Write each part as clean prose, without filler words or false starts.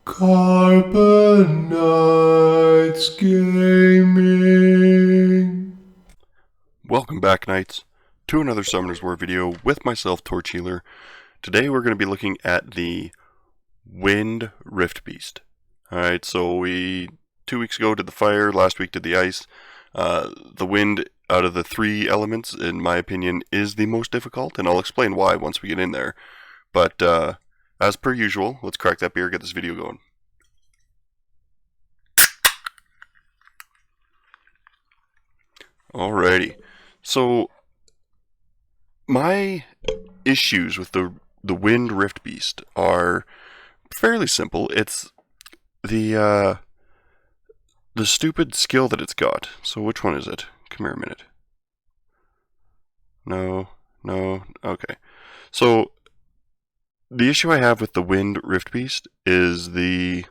Carbonites Gaming. Welcome back, Knights, to another Summoner's War video with myself, TorchHealer. Today we're going to be looking at the Wind Rift Beast. Alright, so we 2 weeks ago did the fire, last week did the ice. The wind, out of the three elements, in my opinion, is the most difficult, and I'll explain why once we get in there. But as per usual, let's crack that beer, get this video going. Alrighty, so my issues with the Wind Rift Beast are fairly simple. It's the stupid skill that it's got. So which one is it? Come here a minute. No, okay. So the issue I have with the Wind Rift Beast is the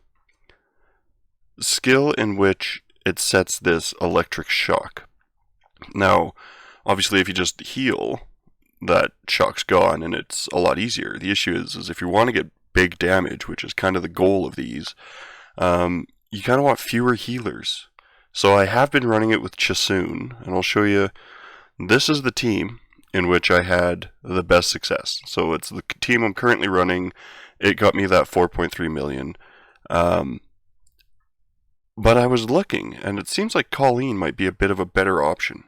skill in which it sets this electric shock. Now, obviously if you just heal, that shock's gone and it's a lot easier. The issue is if you want to get big damage, which is kind of the goal of these, you kind of want fewer healers. So I have been running it with Chasoon, and I'll show you. This is the team in which I had the best success. So it's the team I'm currently running. It got me that 4.3 million. But I was looking, and it seems like Colleen might be a bit of a better option.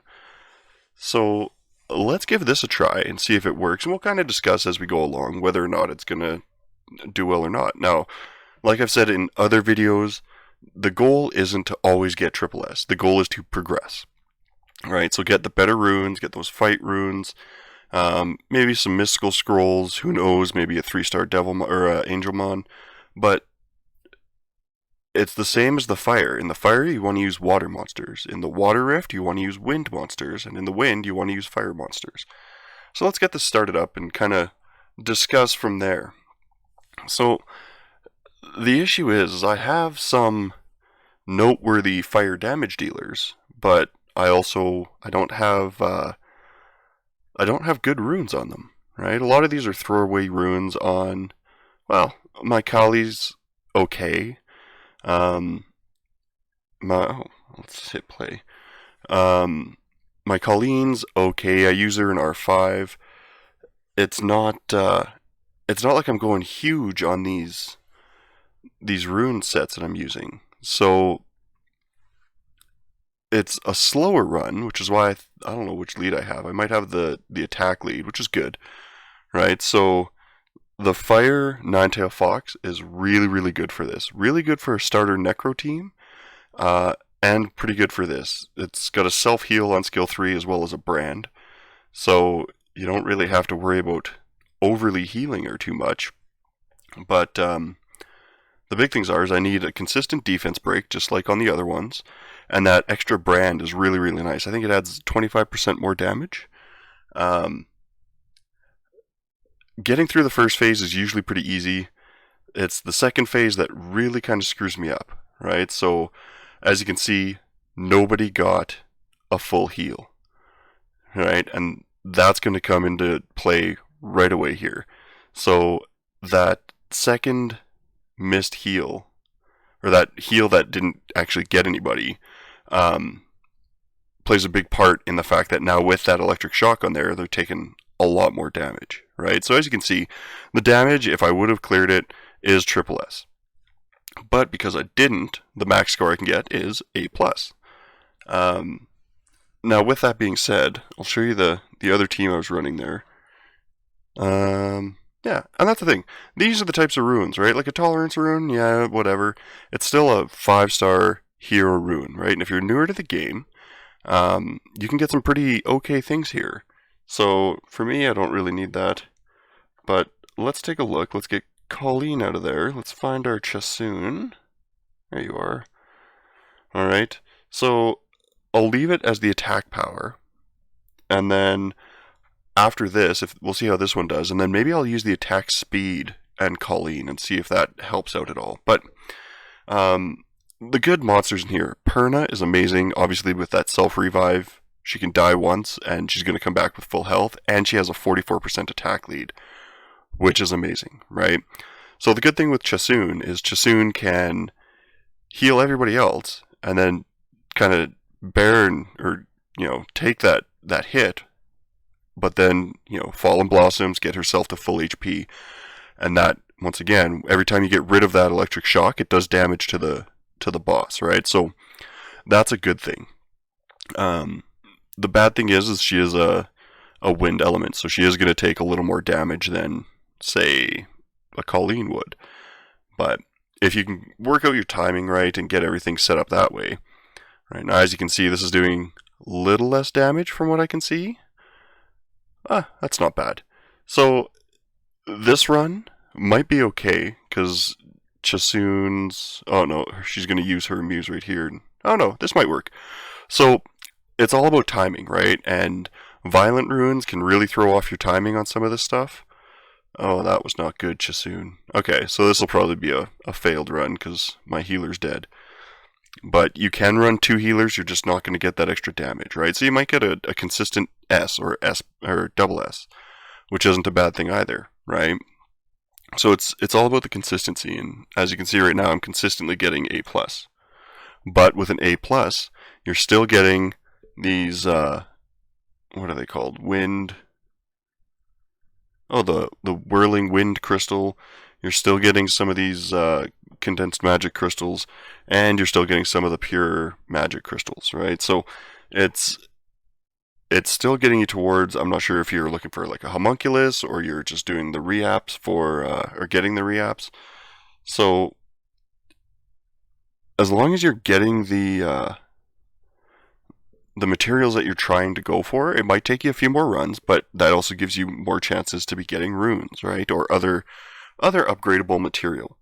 So let's give this a try and see if it works, and we'll kind of discuss as we go along whether or not it's going to do well or not. Now, like I've said in other videos, the goal isn't to always get triple S. The goal is to progress. Right, so get the better runes, get those fight runes, maybe some mystical scrolls, who knows, maybe a 3-star devil or angelmon, but it's the same as the fire. In the fire, you want to use water monsters. In the water rift, you want to use wind monsters. And in the wind, you want to use fire monsters. So let's get this started up and kind of discuss from there. So the issue is I have some noteworthy fire damage dealers, but I don't have good runes on them. Right? A lot of these are throwaway runes on. Well, my Kali's okay. Let's hit play. My Colleen's okay. I use her in R5. It's not like I'm going huge on these rune sets that I'm using. So it's a slower run, which is why I don't know which lead I have. I might have the attack lead, which is good, right? So the Fire Ninetail Fox is really, really good for this. Really good for a starter Necro team, and pretty good for this. It's got a self-heal on skill 3 as well as a brand, so you don't really have to worry about overly healing her too much. But the big things is I need a consistent defense break, just like on the other ones, and that extra brand is really, really nice. I think it adds 25% more damage. Getting through the first phase is usually pretty easy. It's the second phase that really kind of screws me up, right? So, as you can see, nobody got a full heal, right? And that's going to come into play right away here. So, that second missed heal, or that heal that didn't actually get anybody, plays a big part in the fact that now with that electric shock on there, they're taking a lot more damage, right? So as you can see, the damage, if I would have cleared it, is triple S. But because I didn't, the max score I can get is A+. Now with that being said, I'll show you the other team I was running there. Yeah, and that's the thing. These are the types of runes, right? Like a tolerance rune, yeah, whatever. It's still a 5-star hero rune, right? And if you're newer to the game, you can get some pretty okay things here. So, for me, I don't really need that. But let's take a look. Let's get Colleen out of there. Let's find our Chasoon. There you are. Alright. So, I'll leave it as the attack power. And then, after this, we'll see how this one does. And then maybe I'll use the attack speed and Colleen and see if that helps out at all. But, the good monsters in here. Perna is amazing, obviously with that self-revive. She can die once, and she's going to come back with full health, and she has a 44% attack lead, which is amazing, right? So the good thing with Chasun is Chasun can heal everybody else and then kind of burn or take that hit, but then Fallen Blossoms, get herself to full HP, and that once again, every time you get rid of that electric shock, it does damage to the boss, right? So that's a good thing. The bad thing is she is a wind element, so she is going to take a little more damage than, say, a Colleen would. But if you can work out your timing right and get everything set up that way, right now, as you can see, this is doing a little less damage from what I can see. That's not bad. So this run might be okay, because Chasun's... Oh no, she's going to use her Muse right here. Oh no, this might work. So it's all about timing, right? And Violent Runes can really throw off your timing on some of this stuff. Oh, that was not good, Chasun. Okay, so this will probably be a failed run, because my healer's dead. But you can run 2 healers, you're just not going to get that extra damage, right? So you might get a consistent S or double S, which isn't a bad thing either, right? So it's all about the consistency, and as you can see right now, I'm consistently getting A+. But with an A+, you're still getting these, what are they called? Wind... Oh, the whirling wind crystal. You're still getting some of these condensed magic crystals, and you're still getting some of the pure magic crystals, right? So it's still getting you towards... I'm not sure if you're looking for like a homunculus, or you're just doing the reaps for, or getting the reaps. So as long as you're getting the materials that you're trying to go for, it might take you a few more runs, but that also gives you more chances to be getting runes, right? Or other upgradable material.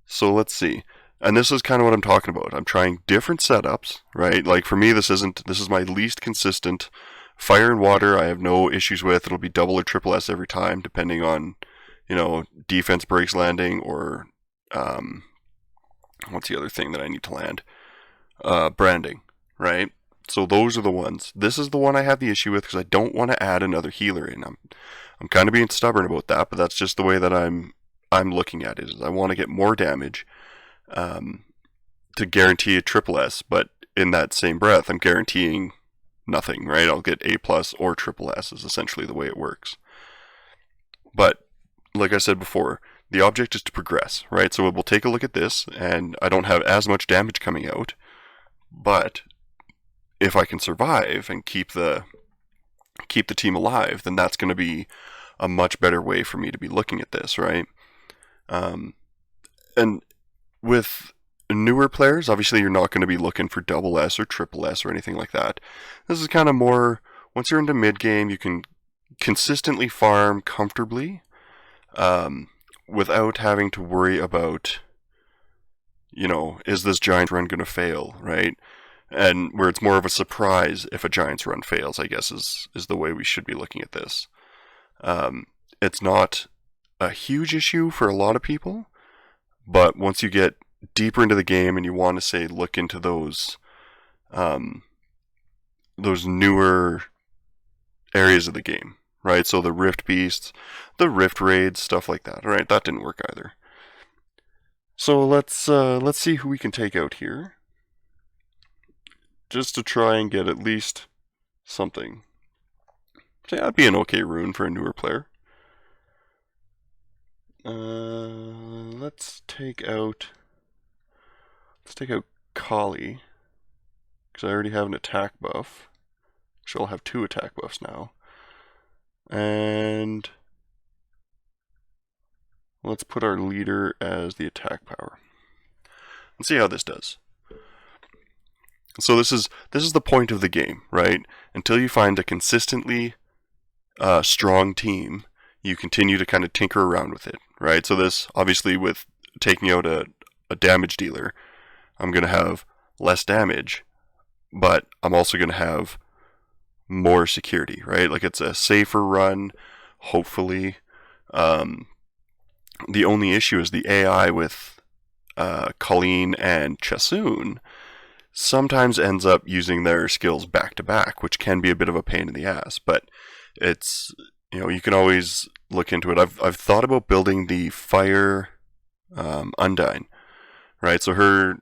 So let's see. And this is kind of what I'm talking about. I'm trying different setups, right? Like for me, this is my least consistent. Fire and water, I have no issues with. It'll be double or triple S every time, depending on, defense breaks landing, or what's the other thing that I need to land? Branding, right? So those are the ones. This is the one I have the issue with, because I don't want to add another healer in. I'm kind of being stubborn about that, but that's just the way that I'm looking at it. Is I want to get more damage to guarantee a triple S, but in that same breath, I'm guaranteeing nothing, right? I'll get A+ or triple S is essentially the way it works. But like I said before, the object is to progress, right? So we'll take a look at this, and I don't have as much damage coming out, but if I can survive and keep the team alive, then that's going to be a much better way for me to be looking at this, right? And with newer players, obviously you're not going to be looking for double S or triple S or anything like that. This is kind of more, once you're into mid game, you can consistently farm comfortably, without having to worry about, is this giant run going to fail, right? And where it's more of a surprise if a Giants run fails, I guess, is the way we should be looking at this. It's not a huge issue for a lot of people, but once you get deeper into the game and you want to, say, look into those newer areas of the game, right? So the Rift Beasts, the Rift Raids, stuff like that. All right, that didn't work either. So let's see who we can take out here, just to try and get at least something. So that'd be an okay rune for a newer player. Let's take out Kali, because I already have an attack buff. So I'll have 2 attack buffs now. And let's put our leader as the attack power. Let's see how this does. So this is the point of the game, right? Until you find a consistently strong team, you continue to kind of tinker around with it, right? So this, obviously, with taking out a damage dealer, I'm going to have less damage, but I'm also going to have more security, right? Like, it's a safer run, hopefully. The only issue is the AI with Colleen and Chasun sometimes ends up using their skills back to back, which can be a bit of a pain in the ass, but it's you can always look into it. I've thought about building the fire Undyne, right? So her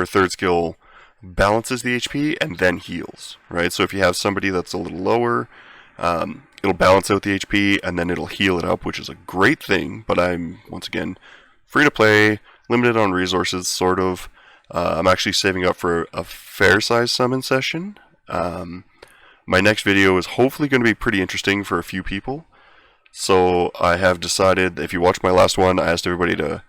third skill balances the HP and then heals, right? So if you have somebody that's a little lower, it'll balance out the HP and then it'll heal it up, which is a great thing. But I'm, once again, free to play, limited on resources, sort of. I'm actually saving up for a fair size summon session. My next video is hopefully going to be pretty interesting for a few people. So I have decided, if you watched my last one, I asked everybody to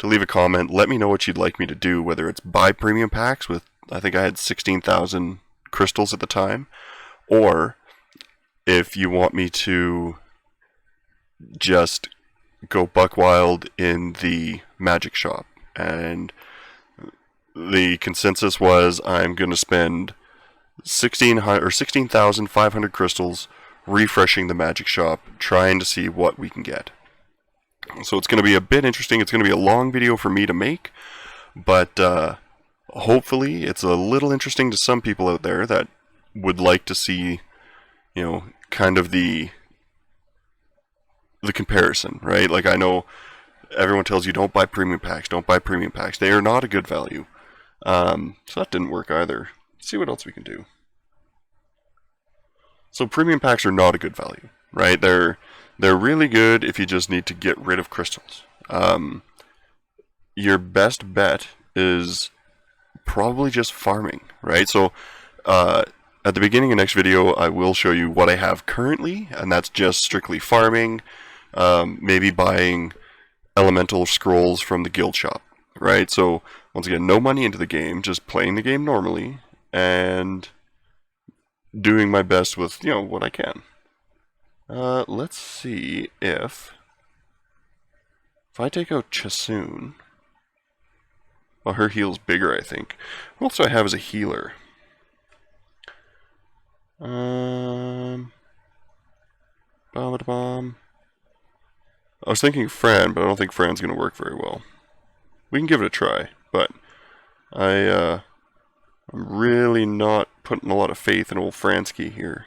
leave a comment. Let me know what you'd like me to do, whether it's buy premium packs with, I think I had 16,000 crystals at the time, or if you want me to just go buck wild in the magic shop. And the consensus was I'm going to spend 16,500 crystals refreshing the magic shop, trying to see what we can get. So it's going to be a bit interesting. It's going to be a long video for me to make, but hopefully it's a little interesting to some people out there that would like to see, kind of the comparison, right? Like, I know everyone tells you don't buy premium packs, don't buy premium packs. They are not a good value. So that didn't work either. Let's see what else we can do. So premium packs are not a good value, right? They're really good if you just need to get rid of crystals. Your best bet is probably just farming, right? So at the beginning of next video, I will show you what I have currently, and that's just strictly farming, maybe buying elemental scrolls from the guild shop, right? So once again, no money into the game, just playing the game normally, and doing my best with, what I can. Let's see if I take out Chasoon, well, her heal's bigger, I think. What else do I have as a healer? Bomb. I was thinking Fran, but I don't think Fran's going to work very well. We can give it a try, but I'm really not putting a lot of faith in old Fransky here.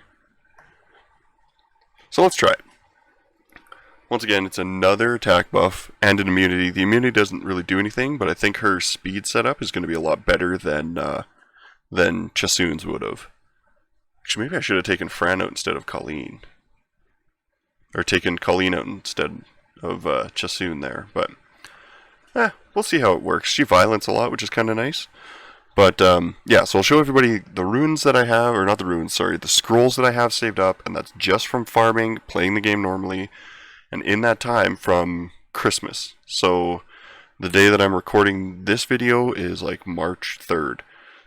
So let's try it. Once again, it's another attack buff and an immunity. The immunity doesn't really do anything, but I think her speed setup is going to be a lot better than Chasoon's would have. Actually, maybe I should have taken Fran out instead of Colleen. Or taken Colleen out instead of Chasoon there, but we'll see how it works. She violence a lot, which is kind of nice. But yeah, so I'll show everybody the runes that I have, or not the runes, sorry, the scrolls that I have saved up, and that's just from farming, playing the game normally, and in that time from Christmas. So the day that I'm recording this video is like March 3rd.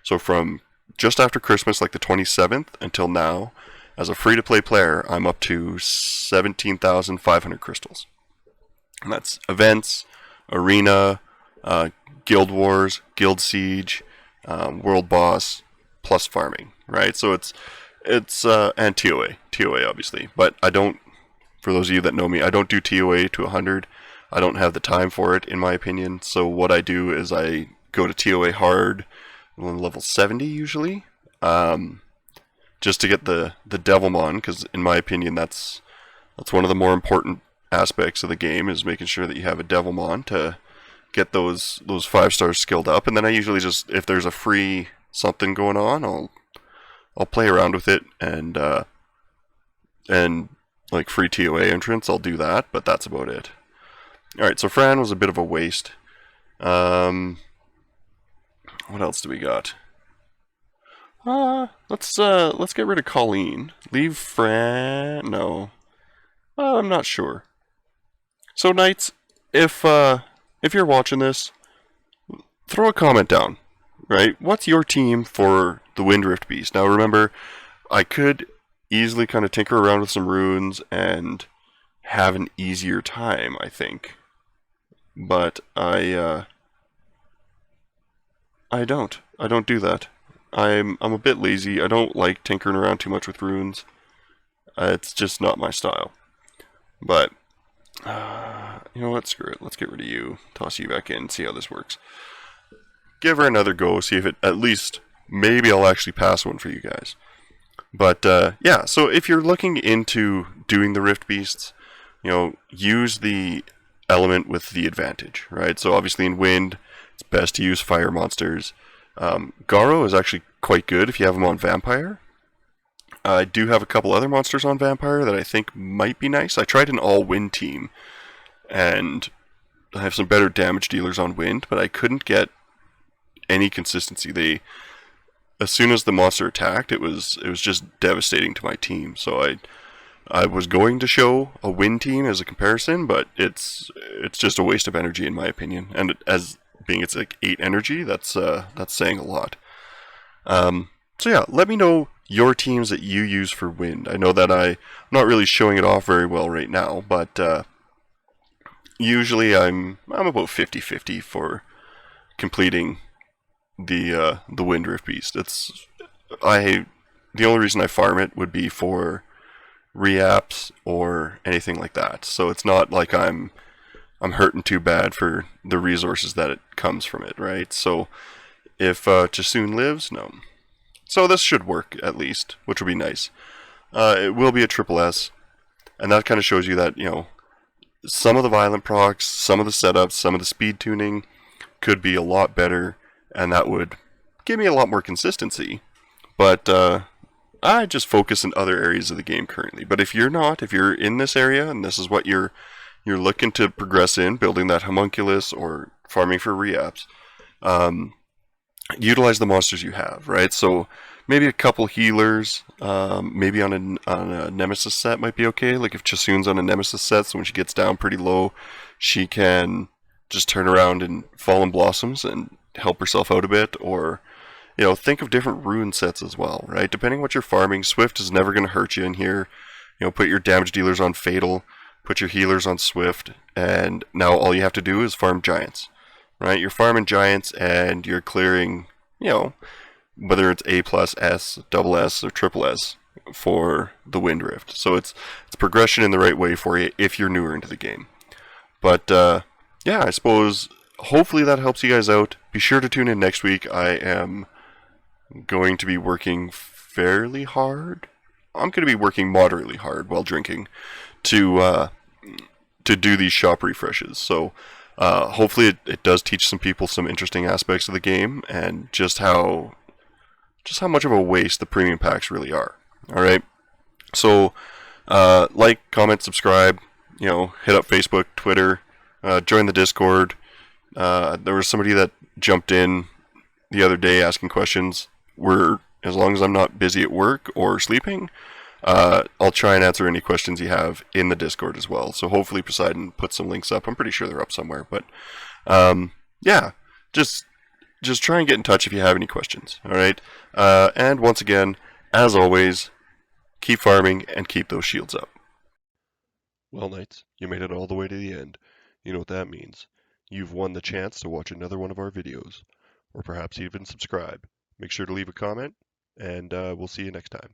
So from just after Christmas, like the 27th, until now, as a free-to-play player, I'm up to 17,500 crystals. And that's events, arena, guild wars, guild siege, world boss, plus farming, right? So it's and TOA obviously, but I don't, for those of you that know me, I don't do TOA to 100. I don't have the time for it, in my opinion. So what I do is I go to TOA hard, level 70 usually, just to get the Devilmon, because in my opinion that's one of the more important aspects of the game, is making sure that you have a Devilmon to get those 5 stars skilled up. And then I usually just, if there's a free something going on, I'll play around with it, and like free TOA entrance, I'll do that, but that's about it. Alright, so Fran was a bit of a waste. What else do we got? Let's get rid of Colleen. Leave Fran. No, I'm not sure. So Knights, if you're watching this, throw a comment down. Right? What's your team for the Windrift Beast? Now remember, I could easily kind of tinker around with some runes and have an easier time, I think. But I don't do that. I'm a bit lazy. I don't like tinkering around too much with runes. It's just not my style. But you know what? Screw it. Let's get rid of you. Toss you back in. See how this works. Give her another go. See if it, at least, maybe I'll actually pass one for you guys. But yeah, so if you're looking into doing the Rift Beasts, use the element with the advantage, right? So obviously in Wind, it's best to use fire monsters. Garo is actually quite good if you have him on Vampire. I do have a couple other monsters on Vampire that I think might be nice. I tried an all-Wind team, and I have some better damage dealers on Wind, but I couldn't get any consistency. As soon as the monster attacked, it was just devastating to my team. So I was going to show a Wind team as a comparison, but it's just a waste of energy in my opinion. And as being it's like 8 energy, that's saying a lot. So yeah, let me know your teams that you use for Wind. I know that I'm not really showing it off very well right now, but usually I'm about 50-50 for completing the Wind Rift Beast. The only reason I farm it would be for reaps or anything like that. So it's not like I'm hurting too bad for the resources that it comes from it, right? So if Jasoon lives, no. So this should work at least, which will be nice. It will be a triple S, and that kind of shows you that some of the violent procs, some of the setups, some of the speed tuning could be a lot better, and that would give me a lot more consistency. But I just focus in other areas of the game currently. But if you're in this area and this is what you're looking to progress in, building that homunculus or farming for reaps, utilize the monsters you have, right? So maybe a couple healers, maybe on a Nemesis set might be okay. Like if Chasoon's on a Nemesis set, so when she gets down pretty low, she can just turn around and Fallen Blossoms and help herself out a bit, or think of different rune sets as well, right? Depending what you're farming, Swift is never going to hurt you in here. Put your damage dealers on Fatal, put your healers on Swift, and now all you have to do is farm Giants, right? You're farming Giants and you're clearing, whether it's A plus S, double S, or triple S for the Wind Rift. So it's progression in the right way for you if you're newer into the game. But yeah, I suppose hopefully that helps you guys out. Be sure to tune in next week. I am going to be working fairly hard. I'm going to be working moderately hard while drinking to do these shop refreshes. So hopefully it does teach some people some interesting aspects of the game and just how much of a waste the premium packs really are. All right. So like, comment, subscribe. Hit up Facebook, Twitter, join the Discord. There was somebody that jumped in the other day asking questions. As long as I'm not busy at work or sleeping, I'll try and answer any questions you have in the Discord as well. So hopefully Poseidon put some links up. I'm pretty sure they're up somewhere. But yeah, just try and get in touch if you have any questions. All right. And once again, as always, keep farming and keep those shields up. Well, Knights, you made it all the way to the end. You know what that means. You've won the chance to watch another one of our videos, or perhaps even subscribe. Make sure to leave a comment, and we'll see you next time.